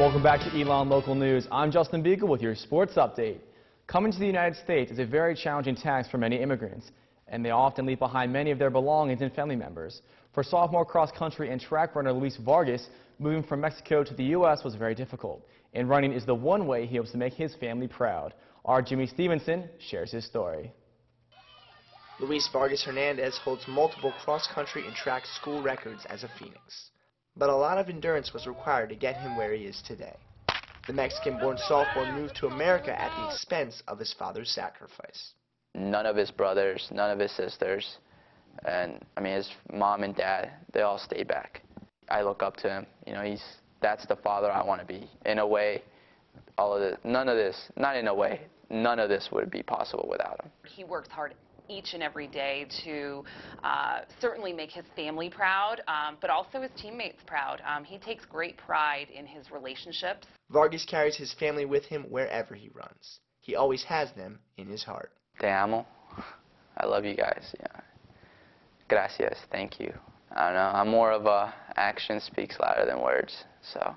Welcome back to Elon Local News. I'm Justin Beagle with your sports update. Coming to the United States is a very challenging task for many immigrants, and they often leave behind many of their belongings and family members. For sophomore cross-country and track runner Luis Vargas, moving from Mexico to the U.S. was very difficult, and running is the one way he hopes to make his family proud. Our Jimmy Stevenson shares his story. Luis Vargas Hernandez holds multiple cross-country and track school records as a Phoenix. But a lot of endurance was required to get him where he is today. The Mexican-born sophomore moved to America at the expense of his father's sacrifice. None of his brothers, none of his sisters, and his mom and dad, they all stayed back. I look up to him. You know, that's the father I want to be. In a way, none of this would be possible without him. He works hard each and every day to certainly make his family proud, but also his teammates proud. He takes great pride in his relationships. Vargas carries his family with him wherever he runs. He always has them in his heart. Te amo. I love you guys. Yeah. Gracias. Thank you. I don't know. I'm more of a action speaks louder than words. So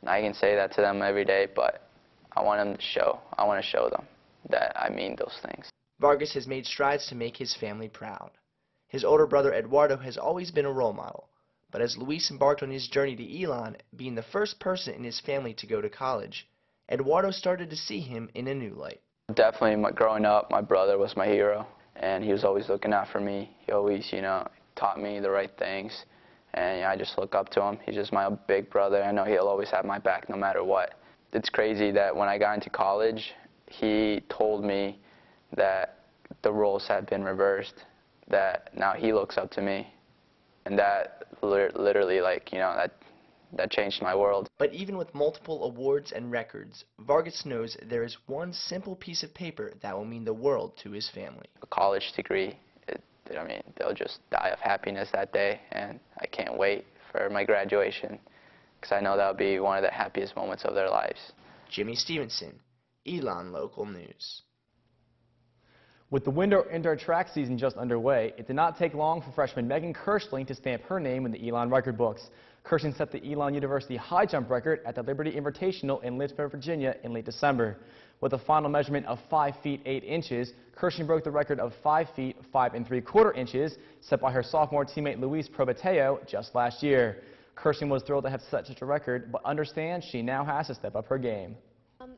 I can say that to them every day, but I want them to show. I want to show them that I mean those things. Vargas has made strides to make his family proud. His older brother Eduardo has always been a role model, but as Luis embarked on his journey to Elon, being the first person in his family to go to college, Eduardo started to see him in a new light. Definitely, growing up, my brother was my hero, and he was always looking out for me. He always, taught me the right things, and I just look up to him. He's just my big brother. I know he'll always have my back no matter what. It's crazy that when I got into college, he told me that the roles had been reversed, that now he looks up to me, and that literally, that changed my world. But even with multiple awards and records, Vargas knows there is one simple piece of paper that will mean the world to his family. A college degree, they'll just die of happiness that day, and I can't wait for my graduation, because I know that'll be one of the happiest moments of their lives. Jimmy Stevenson, Elon Local News. With the winter indoor track season just underway, it did not take long for freshman Megan Kirschling to stamp her name in the Elon record books. Kirschling set the Elon University high jump record at the Liberty Invitational in Lynchburg, Virginia in late December. With a final measurement of 5 feet 8 inches, Kirschling broke the record of 5 feet 5 3/4 inches set by her sophomore teammate Luis Probateo just last year. Kirschling was thrilled to have set such a record, but understands she now has to step up her game.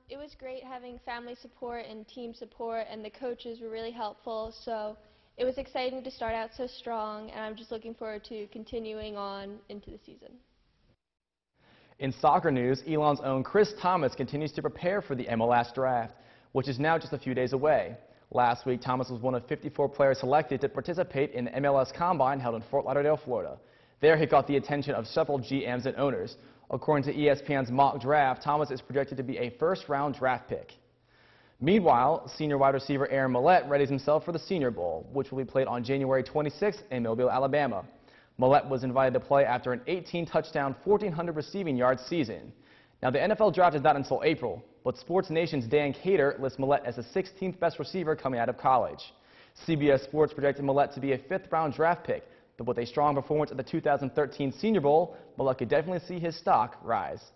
It was great having family support and team support, and the coaches were really helpful, so it was exciting to start out so strong, and I'm just looking forward to continuing on into the season. In soccer news, Elon's own Chris Thomas continues to prepare for the MLS draft, which is now just a few days away. Last week, Thomas was one of 54 players selected to participate in the MLS Combine held in Fort Lauderdale, Florida. There, he caught the attention of several GMs and owners. According to ESPN's mock draft, Thomas is projected to be a first-round draft pick. Meanwhile, senior wide receiver Aaron Millett readies himself for the Senior Bowl, which will be played on January 26th in Mobile, Alabama. Millett was invited to play after an 18-touchdown, 1,400 receiving yards season. Now, the NFL draft is not until April, but Sports Nation's Dan Cater lists Millett as the 16th best receiver coming out of college. CBS Sports projected Millett to be a 5th-round draft pick, but with a strong performance at the 2013 Senior Bowl, Millett could definitely see his stock rise.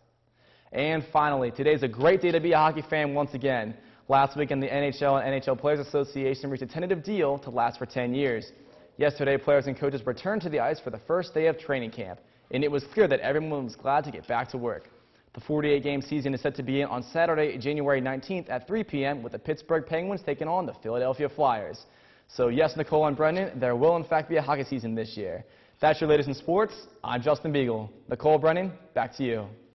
And finally, today's a great day to be a hockey fan once again. Last weekend, the NHL and NHL Players Association reached a tentative deal to last for 10 years. Yesterday, players and coaches returned to the ice for the first day of training camp, and it was clear that everyone was glad to get back to work. The 48-game season is set to begin on Saturday, January 19th at 3 p.m. with the Pittsburgh Penguins taking on the Philadelphia Flyers. So yes, Nicole and Brendan, there will in fact be a hockey season this year. That's your latest in sports. I'm Justin Beagle. Nicole, Brendan, back to you.